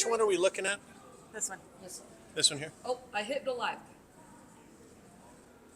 Which one are we looking at? This one. This one here? Oh, I hit the live.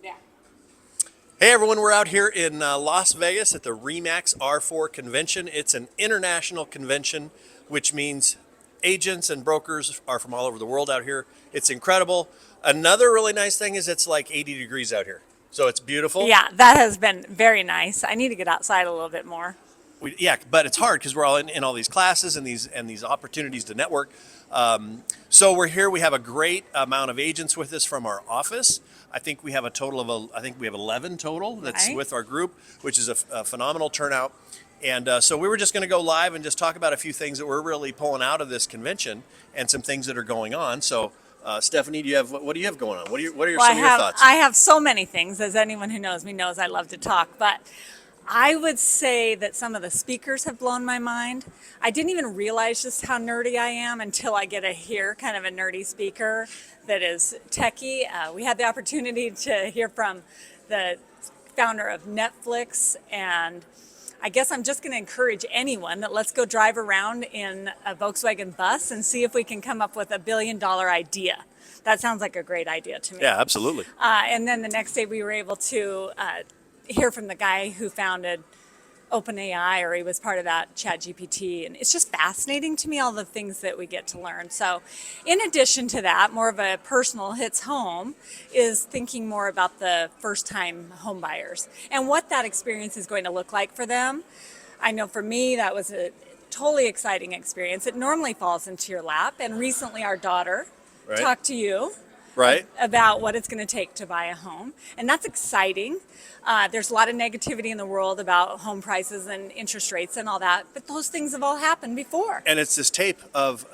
Yeah. Hey everyone, we're out here in Las Vegas at the REMAX R4 Convention. It's an international convention, which means agents and brokers are from all over the world out here. It's incredible. Another really nice thing is it's like 80 degrees out here. So it's beautiful. Yeah, that has been very nice. I need to get outside a little bit more. Yeah, but it's hard because we're all in all these classes and these opportunities to network. So we're here. We have a great amount of agents with us from our office. I think we have a total of I think we have 11 total that's Right. with our group, which is a phenomenal turnout. And so we were just going to go live and just talk about a few things that we're really pulling out of this convention and some things that are going on. So Stephanie, what do you have going on? What are some of your thoughts? I have so many things, as anyone who knows me knows I love to talk, but I would say that some of the speakers have blown my mind. I didn't even realize just how nerdy I am until I get to hear kind of a nerdy speaker that is techie. We had the opportunity to hear from the founder of Netflix, and I guess I'm just going to encourage anyone that let's go drive around in a Volkswagen bus and see if we can come up with $1 billion idea. That sounds like a great idea to me. Yeah, absolutely. And then the next day we were able to hear from the guy who founded OpenAI, or he was part of that ChatGPT. And it's just fascinating to me, all the things that we get to learn. So in addition to that, more of a personal hits home is thinking more about the first-time home buyers and what that experience is going to look like for them. I know for me, that was a totally exciting experience. It normally falls into your lap. And recently our daughter talked to you about what it's going to take to buy a home. And that's exciting. There's a lot of negativity in the world about home prices and interest rates and all that, but those things have all happened before. And it's this tape of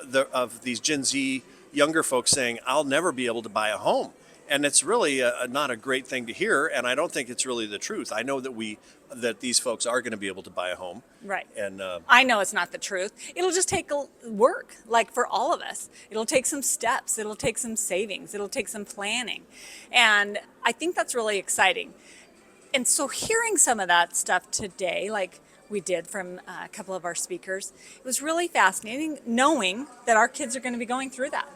these Gen Z younger folks saying, I'll never be able to buy a home. And it's really not a great thing to hear, and I don't think it's really the truth. I know that these folks are going to be able to buy a home. Right. And I know it's not the truth. It'll just take work, like for all of us. It'll take some steps. It'll take some savings. It'll take some planning. And I think that's really exciting. And so hearing some of that stuff today, like we did from a couple of our speakers, it was really fascinating knowing that our kids are going to be going through that.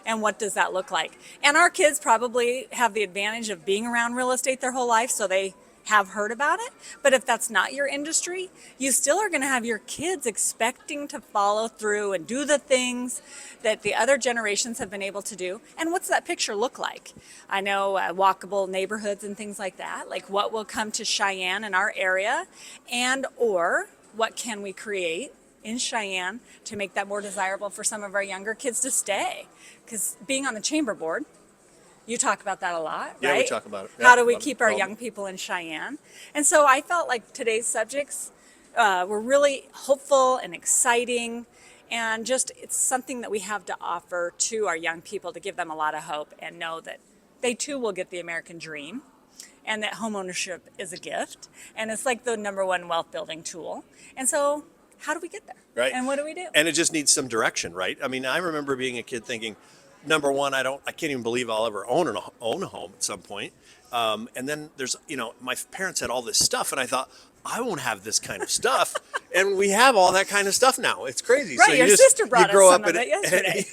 And what does that look like? And our kids probably have the advantage of being around real estate their whole life, so they have heard about it. But if that's not your industry, you still are going to have your kids expecting to follow through and do the things that the other generations have been able to do. And what's that picture look like? I know walkable neighborhoods and things like that, like what will come to Cheyenne in our area, and or what can we create in Cheyenne to make that more desirable for some of our younger kids to stay. Because being on the chamber board, you talk about that a lot, right? Yeah, we talk about it. Yeah, how do we keep our young people in Cheyenne? And so I felt like today's subjects were really hopeful and exciting, and just it's something that we have to offer to our young people to give them a lot of hope and know that they too will get the American dream, and that homeownership is a gift, and it's like the #1 wealth building tool. And so how do we get there? Right. And what do we do? And it just needs some direction, right? I mean, I remember being a kid thinking, #1, I can't even believe I'll ever own a home at some point. And then there's, my parents had all this stuff, and I thought, I won't have this kind of stuff. And we have all that kind of stuff now. It's crazy. Right, so your sister brought us some of it yesterday.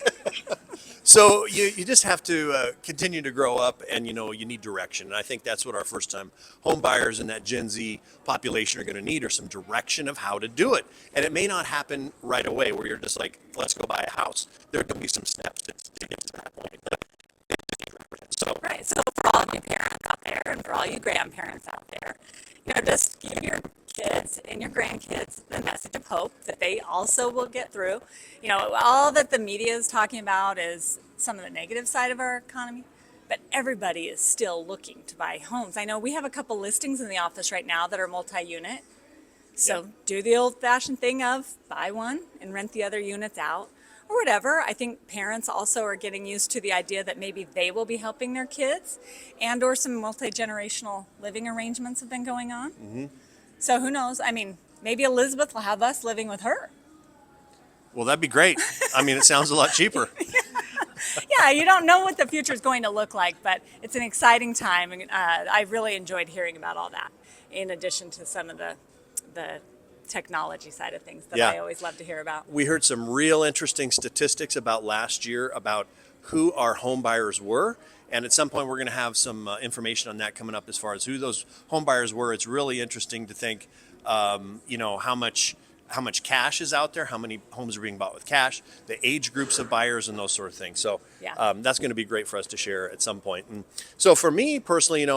So you just have to continue to grow up, and you need direction. And I think that's what our first-time home buyers and that Gen Z population are going to need, are some direction of how to do it. And it may not happen right away where you're just like, let's go buy a house. There can be some steps to get to that point. Right. So for all of you parents out there, and for all you grandparents out there, just give your kids and your grandkids the message of hope that they also will get through. All that the media is talking about is some of the negative side of our economy, but everybody is still looking to buy homes. I know we have a couple listings in the office right now that are multi-unit. So do the old-fashioned thing of buy one and rent the other units out, or whatever. I think parents also are getting used to the idea that maybe they will be helping their kids, and or some multi-generational living arrangements have been going on. Mm-hmm. So who knows? I mean, maybe Elizabeth will have us living with her. Well, that'd be great. I mean, it sounds a lot cheaper. Yeah, you don't know what the future is going to look like, but it's an exciting time, and I really enjoyed hearing about all that, in addition to some of the technology side of things that Yeah. I always love to hear about. We heard some real interesting statistics about last year about who our home buyers were. And at some point, we're going to have some information on that coming up as far as who those home buyers were. It's really interesting to think, how much cash is out there, how many homes are being bought with cash, the age groups of buyers, and those sort of things. So Yeah. that's going to be great for us to share at some point. And so for me personally,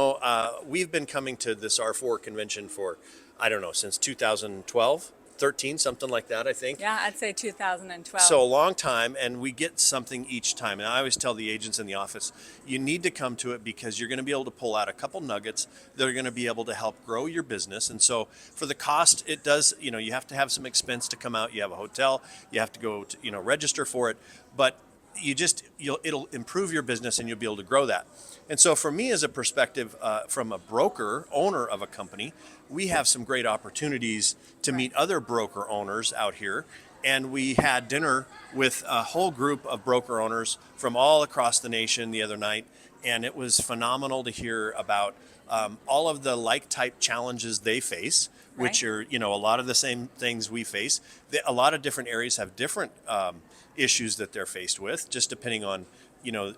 we've been coming to this R4 convention for, I don't know, since 2012. 13, something like that, I think. Yeah, I'd say 2012. So a long time, and we get something each time. And I always tell the agents in the office, you need to come to it because you're going to be able to pull out a couple nuggets that are going to be able to help grow your business. And so for the cost, it does, you have to have some expense to come out. You have a hotel, you have to go to, register for it, but it'll improve your business and you'll be able to grow that. And so for me as a perspective, from a broker, owner of a company, we have some great opportunities to meet other broker owners out here. And we had dinner with a whole group of broker owners from all across the nation the other night. And it was phenomenal to hear about all of the like type challenges they face, which are, a lot of the same things we face. A lot of different areas have different issues that they're faced with, just depending on,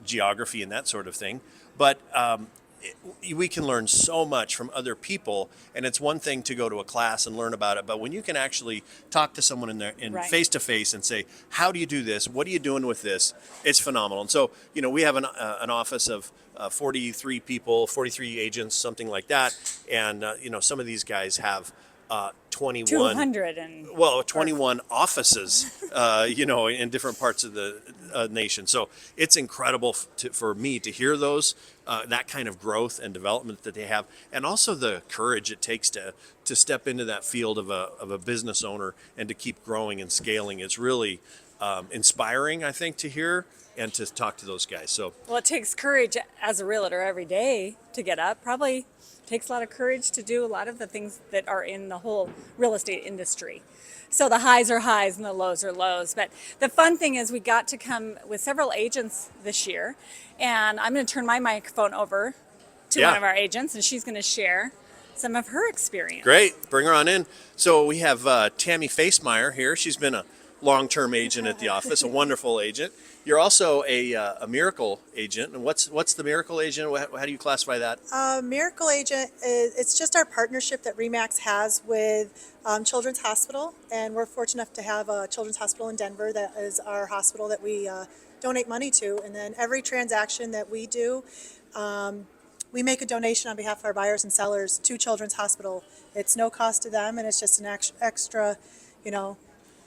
geography and that sort of thing. But we can learn so much from other people, and it's one thing to go to a class and learn about it, but when you can actually talk to someone in face to face and say, how do you do this? What are you doing with this? It's phenomenal. And so, we have an office of 43 people, 43 agents, something like that. And, some of these guys have 21 200 21 offices in different parts of the nation. So it's incredible for me to hear those that kind of growth and development that they have, and also the courage it takes to step into that field of a business owner and to keep growing and scaling. It's really inspiring, I think, to hear and to talk to those guys. So well, it takes courage as a realtor every day to get up. Probably takes a lot of courage to do a lot of the things that are in the whole real estate industry. So the highs are highs and the lows are lows. But the fun thing is we got to come with several agents this year, and I'm going to turn my microphone over to one of our agents, and she's going to share some of her experience. Great. Bring her on in. So we have Tammy Facemeyer here. She's been a long-term agent at the office, a wonderful agent. You're also a miracle agent. And what's the miracle agent? How do you classify that? Miracle Agent it's just our partnership that REMAX has with Children's Hospital, and we're fortunate enough to have a Children's Hospital in Denver that is our hospital that we donate money to. And then every transaction that we do, we make a donation on behalf of our buyers and sellers to Children's Hospital. It's no cost to them, and it's just an extra,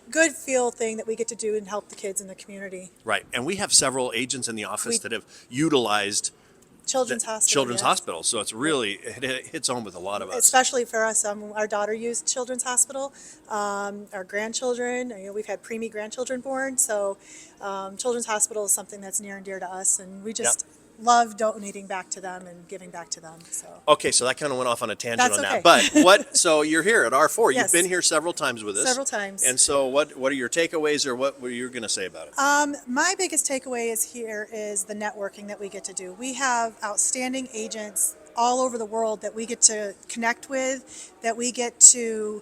good feel thing that we get to do and help the kids in the community. Right. And we have several agents in the office that have utilized Children's Hospital. So it's really, it hits home with a lot of us. Especially for us, our daughter used Children's Hospital. Our grandchildren, we've had preemie grandchildren born, so Children's Hospital is something that's near and dear to us, and we just love donating back to them and giving back to them. So okay, so that kind of went off on a tangent That's on okay. that. But so you're here at R4. Yes. You've been here several times with us. Several times. And so what are your takeaways, or what were you going to say about it? My biggest takeaway is the networking that we get to do. We have outstanding agents all over the world that we get to connect with, that we get to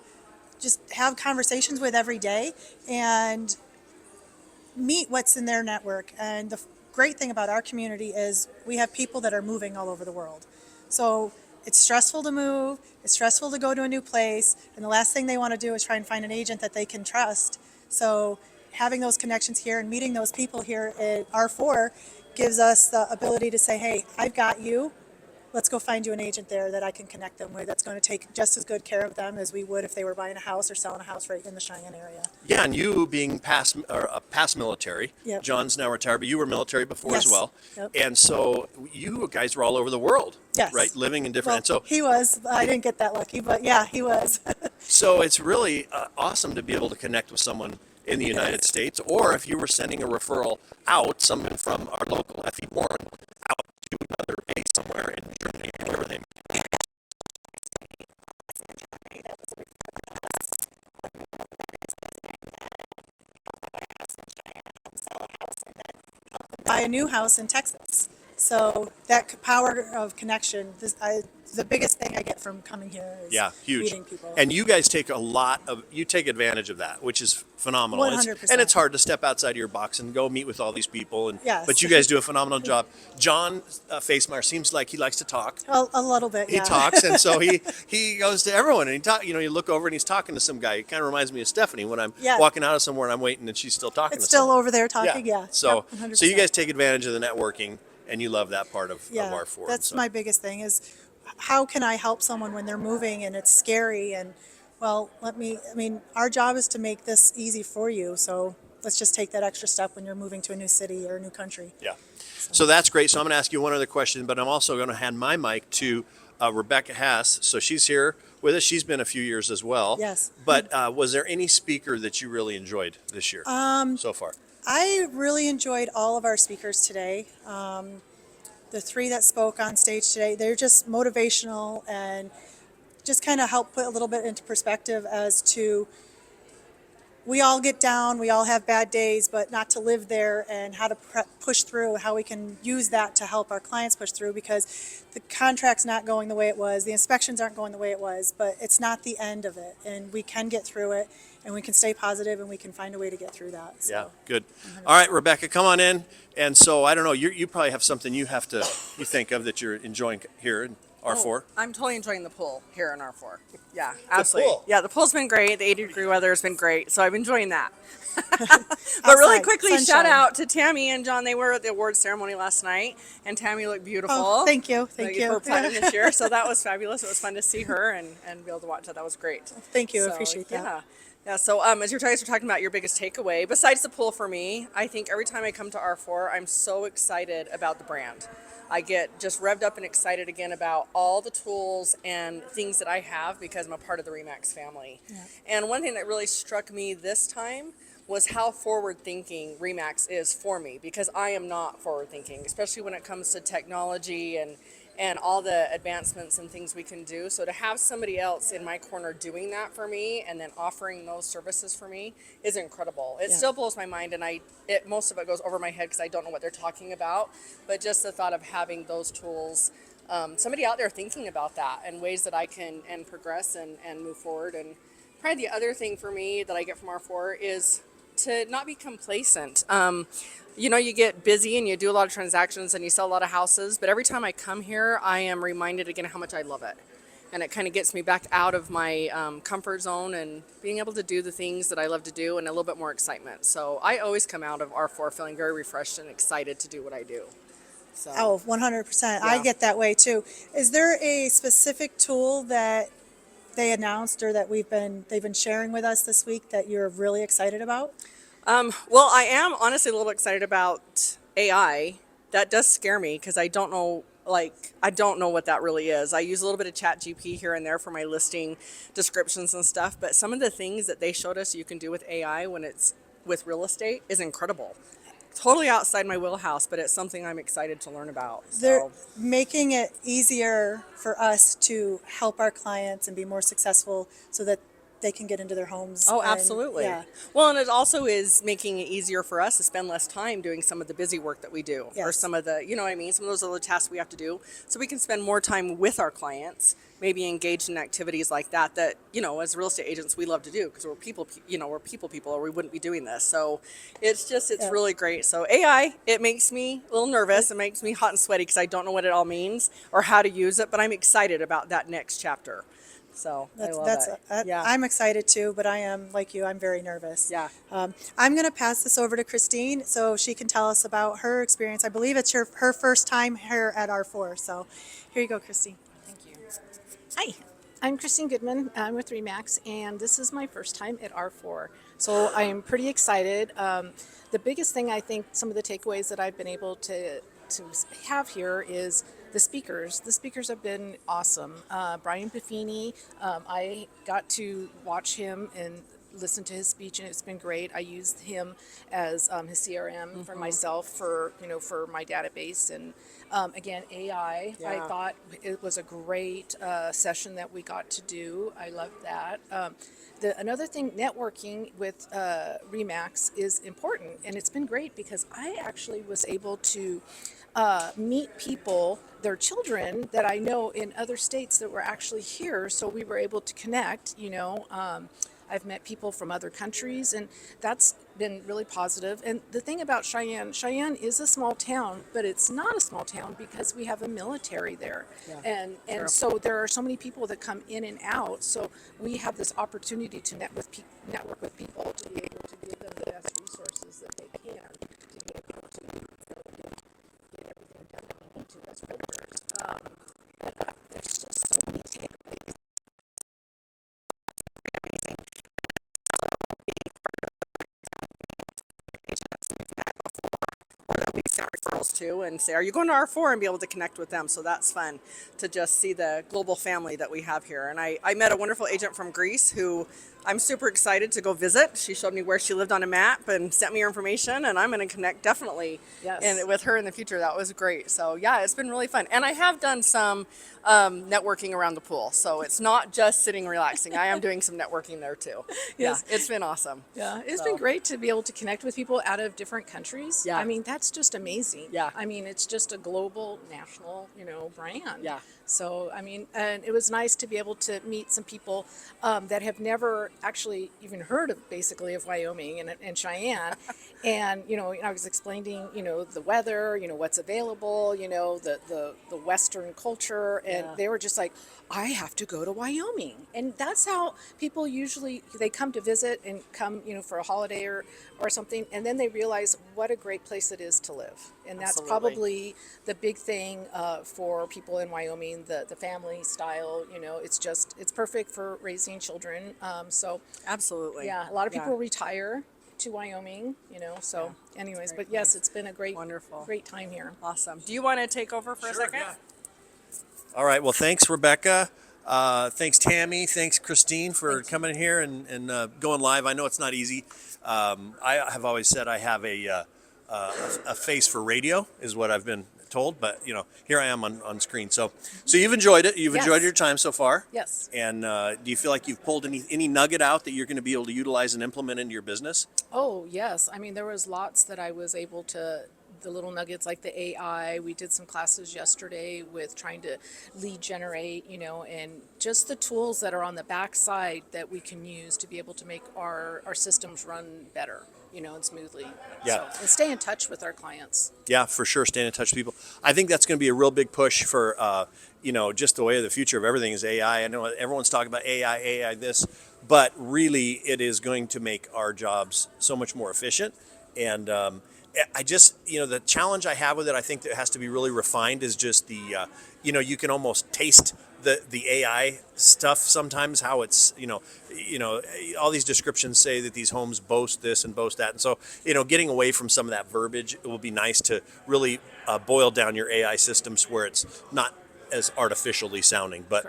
just have conversations with every day and meet what's in their network. And the great thing about our community is we have people that are moving all over the world. So it's stressful to move, it's stressful to go to a new place, and the last thing they want to do is try and find an agent that they can trust. So having those connections here and meeting those people here at R4 gives us the ability to say, hey, I've got you. Let's go find you an agent there that I can connect them with that's going to take just as good care of them as we would if they were buying a house or selling a house right in the Cheyenne area. Yeah, and you being past military, Yep. John's now retired, but you were military before Yes. as well. Yep. And so you guys were all over the world, Yes. right? Living in different. Well, and so he was. I didn't get that lucky, but yeah, he was. So it's really awesome to be able to connect with someone in the United States, or if you were sending a referral out, someone from our local F.E. Warren out to another base somewhere in Germany or wherever they may be. Buy a new house in Texas. So that power of connection, the biggest thing I get from coming here is Yeah, huge. meeting people. And you guys take you take advantage of that, which is phenomenal. 100%. And it's hard to step outside of your box and go meet with all these people. Yes. But you guys do a phenomenal job. John Facemeyer seems like he likes to talk. A little bit, He yeah. talks, and so he goes to everyone, and you look over and he's talking to some guy. It kind of reminds me of Stephanie when I'm Yeah. walking out of somewhere and I'm waiting and she's still talking It's to still someone. over there talking, yeah. So Yep, 100%. so you guys take advantage of the networking, and you love that part of R4. That's so. my biggest thing is how can I help someone when they're moving and it's scary and well, our job is to make this easy for you. So let's just take that extra step when you're moving to a new city or a new country. Yeah. So that's great. So I'm going to ask you one other question, but I'm also going to hand my mic to Rebecca Haas. So she's here with us. She's been a few years as well. Yes. But was there any speaker that you really enjoyed this year so far? I really enjoyed all of our speakers today. The three that spoke on stage today, they're just motivational and just kind of help put a little bit into perspective as to we all get down, we all have bad days, but not to live there and how to push through, how we can use that to help our clients push through because the contract's not going the way it was, the inspections aren't going the way it was, but it's not the end of it. And we can get through it and we can stay positive and we can find a way to get through that. So. Yeah, good. All right, Rebecca, come on in. And so, I don't know, you probably have something you think of that you're enjoying here in R4. I'm totally enjoying the pool here in R4. Yeah, absolutely. pool. Yeah, the pool's been great. The 80-degree weather has been great, so I'm enjoying that. But really quickly, sunshine. shout out to Tammy and John. They were at the awards ceremony last night, and Tammy looked beautiful. Oh, thank you. Thank you. For platinum this year, so that was fabulous. It was fun to see her and be able to watch that. That was great. Thank you. I So, appreciate that. Yeah. Yeah, so as you guys were talking about your biggest takeaway, besides the pool for me, I think every time I come to R4, I'm so excited about the brand. I get just revved up and excited again about all the tools and things that I have because I'm a part of the REMAX family. Yeah. And one thing that really struck me this time was how forward-thinking REMAX is for me because I am not forward-thinking, especially when it comes to technology and all the advancements and things we can do. So to have somebody else in my corner doing that for me and then offering those services for me is incredible. It still blows my mind, and most of it goes over my head because I don't know what they're talking about. But just the thought of having those tools, somebody out there thinking about that and ways that I can progress and move forward. And probably the other thing for me that I get from R4 is to not be complacent. You get busy and you do a lot of transactions and you sell a lot of houses, but every time I come here, I am reminded again how much I love it. And it kind of gets me back out of my comfort zone and being able to do the things that I love to do and a little bit more excitement. So I always come out of R4 feeling very refreshed and excited to do what I do. So. Oh, 100%. I get that way too. Is there a specific tool that they announced or that they've been sharing with us this week that you're really excited about? Well, I am honestly a little excited about AI. That does scare me because I don't know what that really is. I use a little bit of ChatGPT here and there for my listing descriptions and stuff, but some of the things that they showed us you can do with AI when it's with real estate is incredible. Totally outside my wheelhouse, but it's something I'm excited to learn about. They're making it easier for us to help our clients and be more successful so that they can get into their homes. Oh, and, absolutely. yeah. Well, and it also is making it easier for us to spend less time doing some of the busy work that we do, or Yes. some of the, some of those other tasks we have to do, so we can spend more time with our clients, maybe engaged in activities like that, as real estate agents, we love to do because we're people, or we wouldn't be doing this. So it's really great. So AI, it makes me a little nervous. It makes me hot and sweaty because I don't know what it all means or how to use it, but I'm excited about that next chapter. So I love it. Yeah. I'm excited too, but I am like you. I'm very nervous. Yeah. I'm going to pass this over to Christine so she can tell us about her experience. I believe it's her first time here at R4. So here you go, Christine. Thank you. Hi, I'm Christine Goodman. I'm with REMAX, and this is my first time at R4. So I am pretty excited. The biggest thing I think, some of the takeaways that I've been able to have here is the speakers. The speakers have been awesome. Brian Buffini, I got to watch him and listened to his speech, and it's been great. I used him as his CRM for myself, for for my database, and again, AI. I Yeah. thought it was a great session that we got to do. I loved that. Another thing, networking with REMAX is important, and it's been great because I actually was able to meet people, their children that I know in other states that were actually here. So we were able to connect, I've met people from other countries, and that's been really positive. And the thing about Cheyenne is a small town, but it's not a small town because we have a military there. Yeah. And so there are so many people that come in and out. So we have this opportunity to network with people, to be able to give them the best resources that they can, to be able to get everything done that we need to as realtors. There's just so many takeaways. We send referrals to and say, are you going to R4, and be able to connect with them. So that's fun to just see the global family that we have here. And I met a wonderful agent from Greece who I'm super excited to go visit. She showed me where she lived on a map and sent me her information, and I'm going to connect definitely with her in the future. That was great. So yeah, it's been really fun. And I have done some networking around the pool. So it's not just sitting relaxing. I am doing some networking there too. Yes. Yeah, it's been awesome. Yeah, it's been great to be able to connect with people out of different countries. Yeah. I mean, that's just amazing. Yeah. I mean, it's just a global, national, brand. Yeah. So, I mean, and it was nice to be able to meet some people that have never actually even heard of, basically, of Wyoming and Cheyenne. And, I was explaining, the weather, what's available, the Western culture. And they were just like, I have to go to Wyoming. And that's how people usually, they come to visit and come, for a holiday or something. And then they realize what a great place it is to live. And that's Absolutely. probably the big thing for people in Wyoming, the family style, it's perfect for raising children. So Absolutely. yeah, a lot of people retire to Wyoming, so anyways, but yes, it's been a great time here. Awesome. Do you want to take over for a second? Yeah. All right. Well, thanks, Rebecca. Thanks, Tammy. Thanks, Christine, for coming here and going live. I know it's not easy. I have always said I have a face for radio, is what I've been told. But here I am on screen. So you've enjoyed it. You've enjoyed your time so far. Yes. And do you feel like you've pulled any nugget out that you're going to be able to utilize and implement into your business? Oh, yes. I mean, there was lots that I was able to, the little nuggets like the AI. We did some classes yesterday with trying to lead generate, and just the tools that are on the back side that we can use to be able to make our systems run better, and smoothly. Yeah. So, and stay in touch with our clients. Yeah, for sure. Staying in touch with people. I think that's going to be a real big push for, just the way of the future of everything is AI. I know everyone's talking about AI this, but really it is going to make our jobs so much more efficient. And I just, the challenge I have with it, I think that has to be really refined, is just the, you can almost taste the AI stuff sometimes, how it's, all these descriptions say that these homes boast this and boast that. And so, getting away from some of that verbiage, it will be nice to really boil down your AI systems where it's not as artificially sounding. But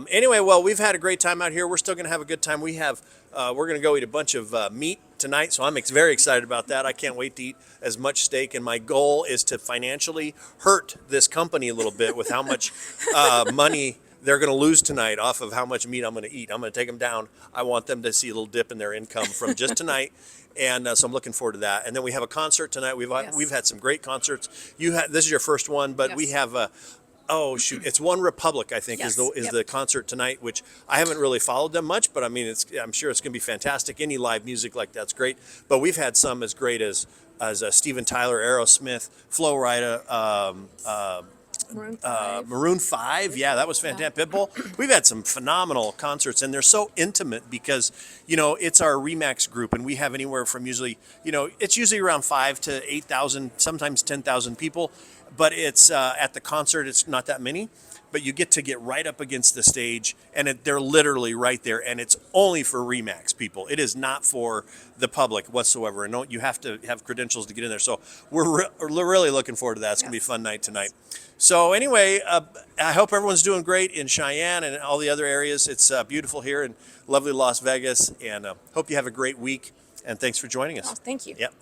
anyway, well, we've had a great time out here. We're still going to have a good time. We're going to go eat a bunch of meat tonight, so I'm very excited about that. I can't wait to eat as much steak, and my goal is to financially hurt this company a little bit with how much money they're going to lose tonight off of how much meat I'm going to eat. I'm going to take them down. I want them to see a little dip in their income from just tonight. And so I'm looking forward to that. And then we have a concert tonight. We've had some great concerts. This is your first one, but we have it's One Republic, I think, is the concert tonight, which I haven't really followed them much, but I mean, I'm sure it's going to be fantastic. Any live music like that's great. But we've had some as great as Steven Tyler, Aerosmith, Flo Rida, Maroon 5. Yeah, that was fantastic. Pitbull. We've had some phenomenal concerts, and they're so intimate because, it's our REMAX group, and we have anywhere from it's usually around 5,000 to 8,000, sometimes 10,000 people. But it's at the concert, it's not that many. but you get to get right up against the stage, and they're literally right there, and it's only for REMAX people. It is not for the public whatsoever, and you have to have credentials to get in there. So we're really looking forward to that. It's going to be a fun night tonight. So anyway, I hope everyone's doing great in Cheyenne and all the other areas. It's beautiful here in lovely Las Vegas, and hope you have a great week, and thanks for joining us. Oh, thank you. Yep.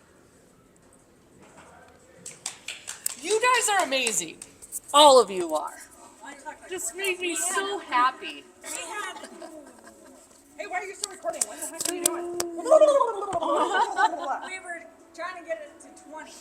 You guys are amazing. All of you are. Just made me so happy. Hey, why are you still recording? What the heck are you doing? We were trying to get it to 20.